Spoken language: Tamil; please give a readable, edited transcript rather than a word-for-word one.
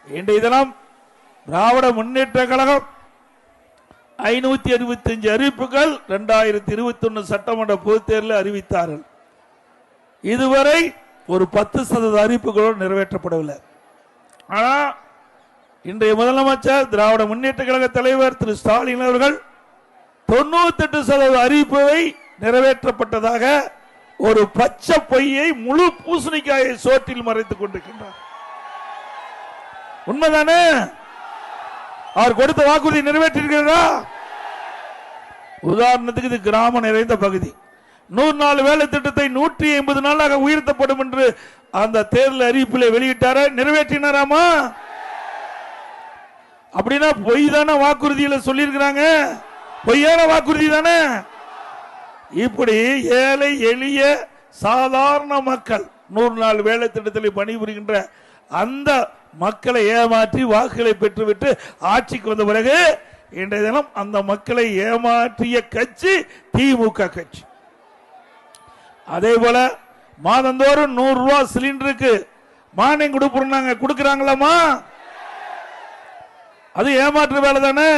இன்றைய தினம் திராவிட முன்னேற்ற கழகம் 565 அறிவிப்புகள் 2021 சட்டமன்ற பொதுத் தேர்தலில் அறிவித்தார்கள். இதுவரை ஒரு 10% அறிவிப்புகளோடு நிறைவேற்றப்படவில்லை. ஆனால் இன்றைய முதலமைச்சர் திராவிட முன்னேற்ற கழக தலைவர் திரு ஸ்டாலின் அவர்கள் 98% அறிவிப்பை நிறைவேற்றப்பட்டதாக ஒரு பச்சை பொய்யை முழு பூசணிக்காயை சோற்றில் மறைத்துக் கொண்டிருக்கின்றார். உண்மைதானே? அவர் கொடுத்த வாக்குறுதி நிறைவேற்றிருக்கிறதா? உதாரணத்துக்கு இது கிராமம் நிறைந்த பகுதி. 100 நாள் வேலை திட்டத்தை 180 நாளாக உயர்த்தப்படும் என்று அந்த தேர்தல் அறிவிப்பில் வெளியிட்டார, நிறைவேற்றினாராமா? அப்படின்னா பொய் தானே வாக்குறுதியில சொல்லியிருக்கிறாங்க, பொய்யான வாக்குறுதி தானே. இப்படி ஏழை எளிய சாதாரண மக்கள் 100 நாள் வேலை திட்டத்தில் பணிபுரிகின்ற அந்த மக்களை ஏமாற்றி வாக்குகளை பெற்றுவிட்டு ஆட்சிக்கு வந்த பிறகு இன்றைய தினம் அந்த மக்களை ஏமாற்றிய கட்சி திமுக கட்சி. அதே போல மாதந்தோறும் 100 ரூபாய் சிலிண்டருக்கு மானியம் கொடுக்குறாங்களாமா? அது ஏமாற்று வேலை தானே.